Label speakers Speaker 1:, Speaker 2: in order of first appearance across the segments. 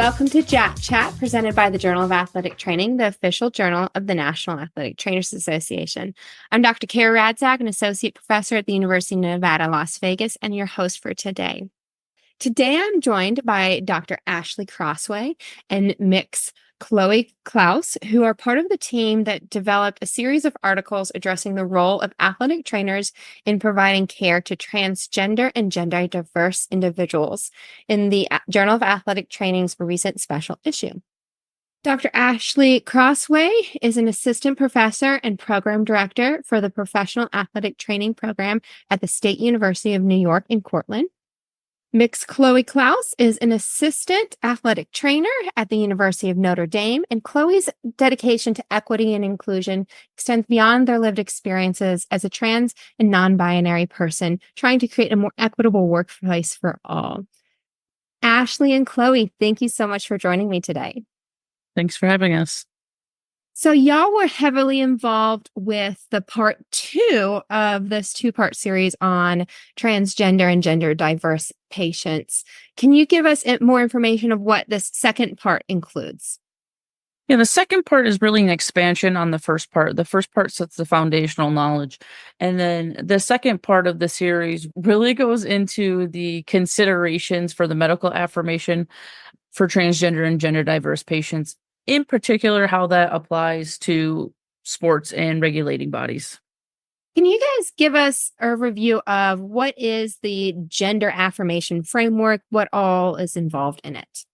Speaker 1: Welcome to JAT Chat, presented by the Journal of Athletic Training, the official journal of the National Athletic Trainers Association. I'm Dr. Kara Radzak, an associate professor at the University of Nevada, Las Vegas, and your host for today. Today, I'm joined by Dr. Ashley Crossway and M.Sc. Cloe Klaus, who are part of the team that developed a series of articles addressing the role of athletic trainers in providing care to transgender and gender diverse individuals in the Journal of Athletic Training's recent special issue. Dr. Ashley Crossway is an assistant professor and program director for the Professional Athletic Training Program at the State University of New York in Cortland. M.Sc. Cloe Klaus is an assistant athletic trainer at the University of Notre Dame, and Chloe's dedication to equity and inclusion extends beyond their lived experiences as a trans and non-binary person, trying to create a more equitable workplace for all. Ashley and Chloe, thank you so much for joining me today.
Speaker 2: Thanks for having us.
Speaker 1: So y'all were heavily involved with the part 2 of this 2-part series on transgender and gender diverse patients. Can you give us more information of what this second part includes?
Speaker 2: Yeah, the second part is really an expansion on the first part. The first part sets the foundational knowledge. And then the second part of the series really goes into the considerations for the medical affirmation for transgender and gender diverse patients. In particular, how that applies to sports and regulating bodies.
Speaker 1: Can you guys give us a review of what is the gender affirmation framework, what all is involved in it?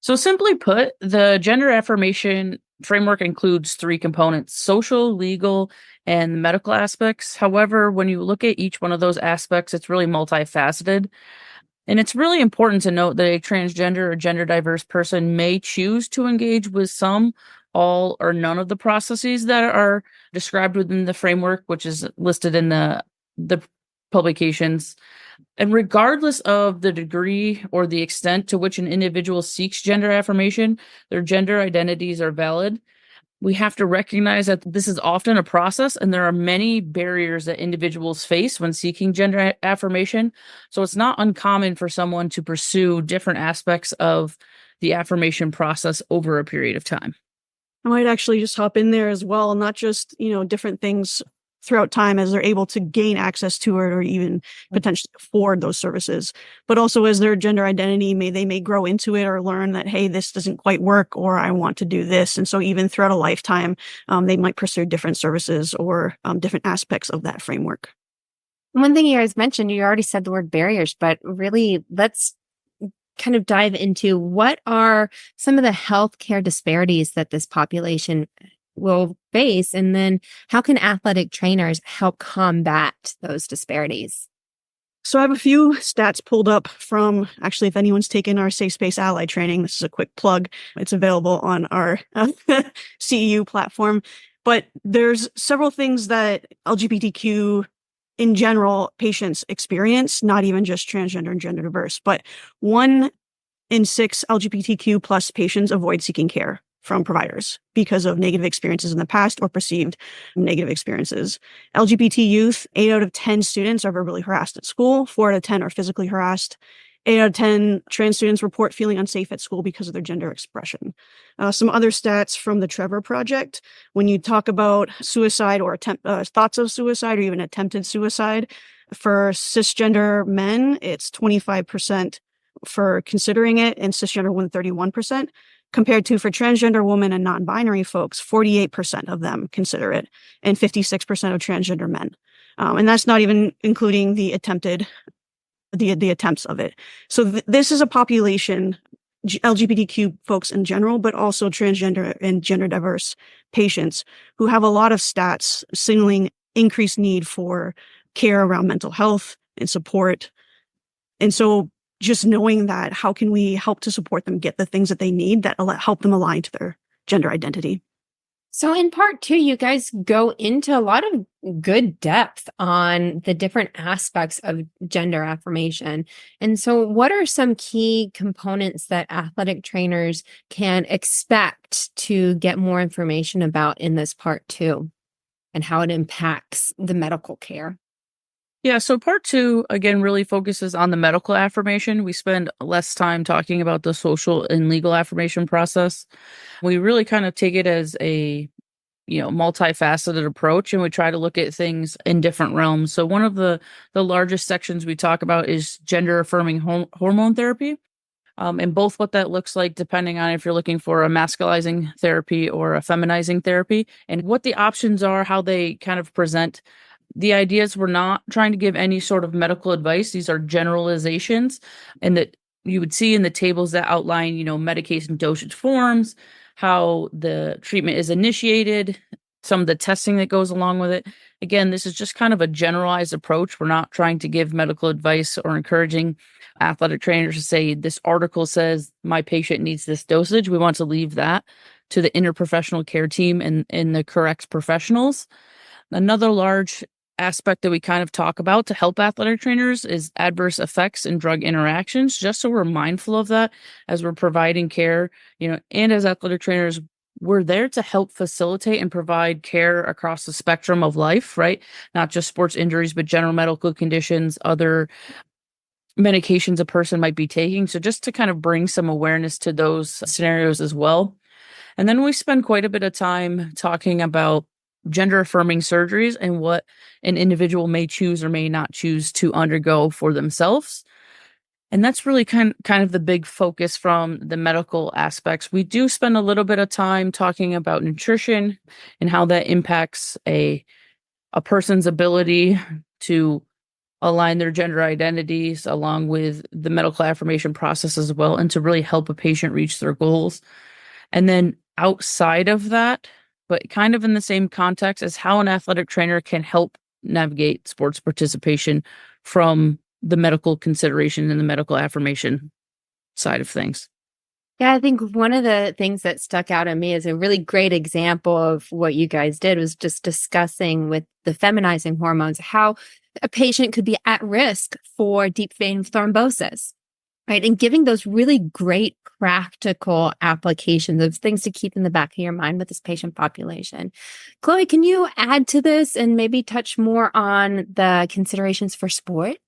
Speaker 2: So simply put, the gender affirmation framework includes 3 components: social, legal, and medical aspects. However, when you look at each one of those aspects, it's really multifaceted. And it's really important to note that a transgender or gender diverse person may choose to engage with some, all, or none of the processes that are described within the framework, which is listed in the publications. And regardless of the degree or the extent to which an individual seeks gender affirmation, their gender identities are valid. We have to recognize that this is often a process, and there are many barriers that individuals face when seeking gender affirmation. So it's not uncommon for someone to pursue different aspects of the affirmation process over a period of time.
Speaker 3: I might actually just hop in there as well, not just, different things throughout time as they're able to gain access to it or even potentially afford those services, but also as their gender identity may grow into it or learn that, hey, this doesn't quite work, or I want to do this. And so even throughout a lifetime, they might pursue different services or different aspects of that framework.
Speaker 1: One thing you guys mentioned, you already said the word barriers, but really let's kind of dive into what are some of the healthcare disparities that this population will face, and then how can athletic trainers help combat those disparities?
Speaker 3: So I have a few stats pulled up from, actually, if anyone's taken our Safe Space Ally training, this is a quick plug. It's available on our CEU platform. But there's several things that LGBTQ in general patients experience, not even just transgender and gender diverse, but 1 in 6 LGBTQ plus patients avoid seeking care from providers because of negative experiences in the past or perceived negative experiences. LGBT youth, 8 out of 10 students are verbally harassed at school, 4 out of 10 are physically harassed. 8 out of 10 trans students report feeling unsafe at school because of their gender expression. Some other stats from the Trevor Project: when you talk about suicide or thoughts of suicide or even attempted suicide, for cisgender men, it's 25% for considering it, and cisgender women 31%. Compared to for transgender women and non-binary folks, 48% of them consider it, and 56% of transgender men. And that's not even including the attempts of it. So this is a population, LGBTQ folks in general, but also transgender and gender diverse patients who have a lot of stats signaling increased need for care around mental health and support. And so just knowing that, how can we help to support them get the things that they need that help them align to their gender identity?
Speaker 1: So in part 2, you guys go into a lot of good depth on the different aspects of gender affirmation. And so what are some key components that athletic trainers can expect to get more information about in this part 2 and how it impacts the medical care?
Speaker 2: Yeah, so part two, again, really focuses on the medical affirmation. We spend less time talking about the social and legal affirmation process. We really kind of take it as a multifaceted approach, and we try to look at things in different realms. So one of the largest sections we talk about is gender affirming hormone therapy, and both what that looks like depending on if you're looking for a masculizing therapy or a feminizing therapy, and what the options are, how they kind of present. The ideas, we're not trying to give any sort of medical advice. These are generalizations, and that you would see in the tables that outline, medication dosage forms, how the treatment is initiated, some of the testing that goes along with it. Again, this is just kind of a generalized approach. We're not trying to give medical advice or encouraging athletic trainers to say, this article says my patient needs this dosage. We want to leave that to the interprofessional care team and the correct professionals. Another large aspect that we kind of talk about to help athletic trainers is adverse effects and drug interactions, just so we're mindful of that as we're providing care, and as athletic trainers, we're there to help facilitate and provide care across the spectrum of life, right? Not just sports injuries, but general medical conditions, other medications a person might be taking. So just to kind of bring some awareness to those scenarios as well. And then we spend quite a bit of time talking about gender affirming surgeries and what an individual may choose or may not choose to undergo for themselves. And that's really kind of the big focus from the medical aspects. We do spend a little bit of time talking about nutrition and how that impacts a person's ability to align their gender identities along with the medical affirmation process as well, and to really help a patient reach their goals. And then outside of that, but kind of in the same context, as how an athletic trainer can help navigate sports participation from the medical consideration and the medical affirmation side of things.
Speaker 1: Yeah, I think one of the things that stuck out at me as a really great example of what you guys did was just discussing with the feminizing hormones how a patient could be at risk for deep vein thrombosis. Right. And giving those really great practical applications of things to keep in the back of your mind with this patient population. Chloe, can you add to this and maybe touch more on the considerations for sport?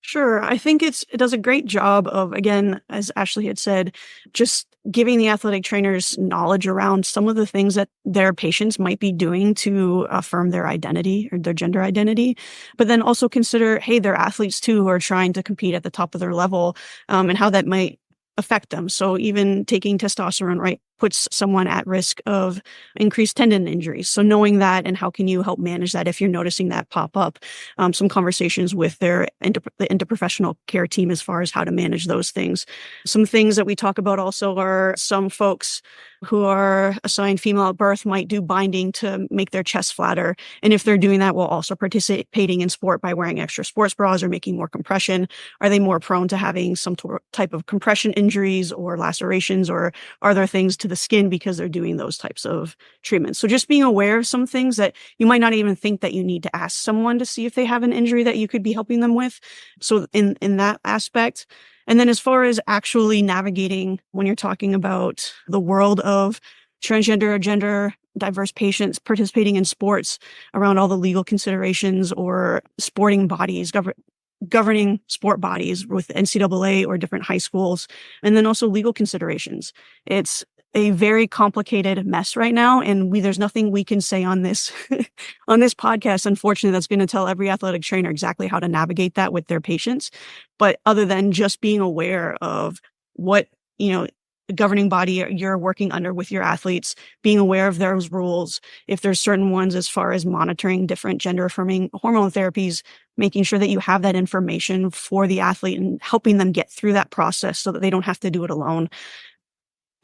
Speaker 3: Sure. I think it does a great job of, again, as Ashley had said, just giving the athletic trainers knowledge around some of the things that their patients might be doing to affirm their identity or their gender identity, but then also consider, hey, they're athletes too who are trying to compete at the top of their level, and how that might affect them. So even taking testosterone, right, puts someone at risk of increased tendon injuries. So knowing that, and how can you help manage that if you're noticing that pop up? Some conversations with the interprofessional care team as far as how to manage those things. Some things that we talk about also are some folks who are assigned female at birth might do binding to make their chest flatter. And if they're doing that while also participating in sport by wearing extra sports bras or making more compression, are they more prone to having some type of compression injuries or lacerations, or are there things to the skin because they're doing those types of treatments? So just being aware of some things that you might not even think that you need to ask someone to see if they have an injury that you could be helping them with. So in that aspect. And then as far as actually navigating when you're talking about the world of transgender or gender diverse patients participating in sports, around all the legal considerations or sporting bodies, governing sport bodies with NCAA or different high schools, and then also legal considerations. It's a very complicated mess right now, and there's nothing we can say on this on this podcast, unfortunately, that's going to tell every athletic trainer exactly how to navigate that with their patients. But other than just being aware of what governing body you're working under with your athletes, being aware of those rules, if there's certain ones as far as monitoring different gender affirming hormone therapies, making sure that you have that information for the athlete and helping them get through that process so that they don't have to do it alone.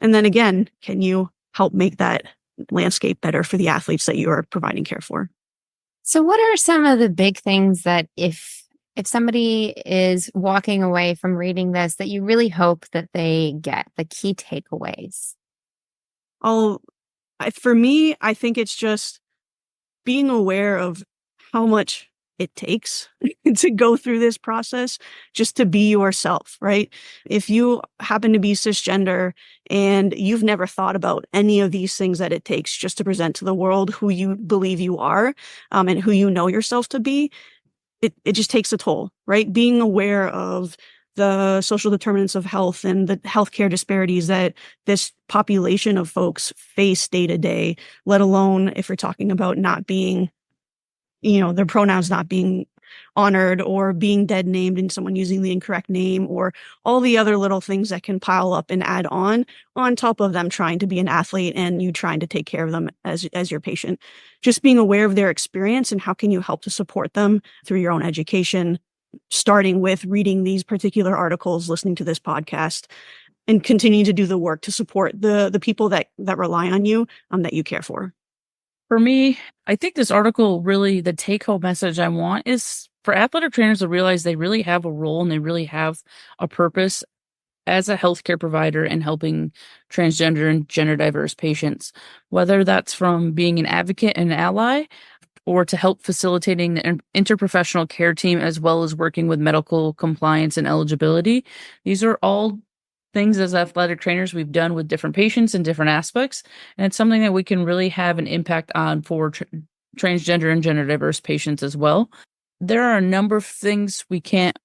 Speaker 3: And then again, can you help make that landscape better for the athletes that you are providing care for?
Speaker 1: So what are some of the big things that if somebody is walking away from reading this, that you really hope that they get, the key takeaways?
Speaker 3: For me, I think it's just being aware of how much it takes to go through this process, just to be yourself, right? If you happen to be cisgender and you've never thought about any of these things that it takes just to present to the world who you believe you are, and who you know yourself to be, it just takes a toll, right? Being aware of the social determinants of health and the healthcare disparities that this population of folks face day to day, let alone if we're talking about not being, their pronouns not being honored or being dead named and someone using the incorrect name, or all the other little things that can pile up and add on top of them trying to be an athlete and you trying to take care of them as your patient. Just being aware of their experience and how can you help to support them through your own education, starting with reading these particular articles, listening to this podcast, and continuing to do the work to support the people that rely on you, that you care for.
Speaker 2: For me, I think this article really, the take-home message I want is for athletic trainers to realize they really have a role and they really have a purpose as a healthcare provider in helping transgender and gender diverse patients, whether that's from being an advocate and an ally or to help facilitating the interprofessional care team, as well as working with medical compliance and eligibility. These are all things as athletic trainers we've done with different patients in different aspects. And it's something that we can really have an impact on for transgender and gender diverse patients as well. There are a number of things we can't,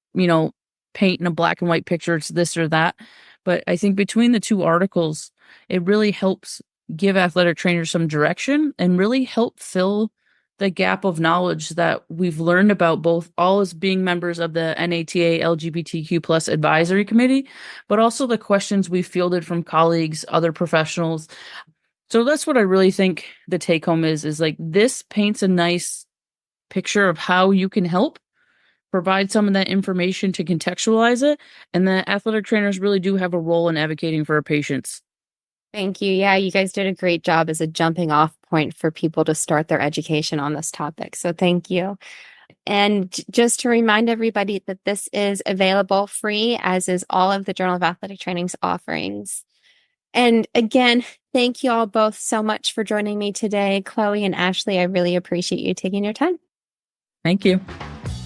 Speaker 2: paint in a black and white picture. It's this or that. But I think between the two articles, it really helps give athletic trainers some direction and really help fill the gap of knowledge that we've learned about both all as being members of the NATA LGBTQ Advisory Committee, but also the questions we fielded from colleagues, other professionals. So that's what I really think the take home is like this paints a nice picture of how you can help provide some of that information to contextualize it. And the athletic trainers really do have a role in advocating for our patients.
Speaker 1: Thank you. Yeah, you guys did a great job as a jumping off point for people to start their education on this topic. So thank you. And just to remind everybody that this is available free, as is all of the Journal of Athletic Training's offerings. And again, thank you all both so much for joining me today. Chloe and Ashley, I really appreciate you taking your time.
Speaker 2: Thank you.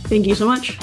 Speaker 3: Thank you so much.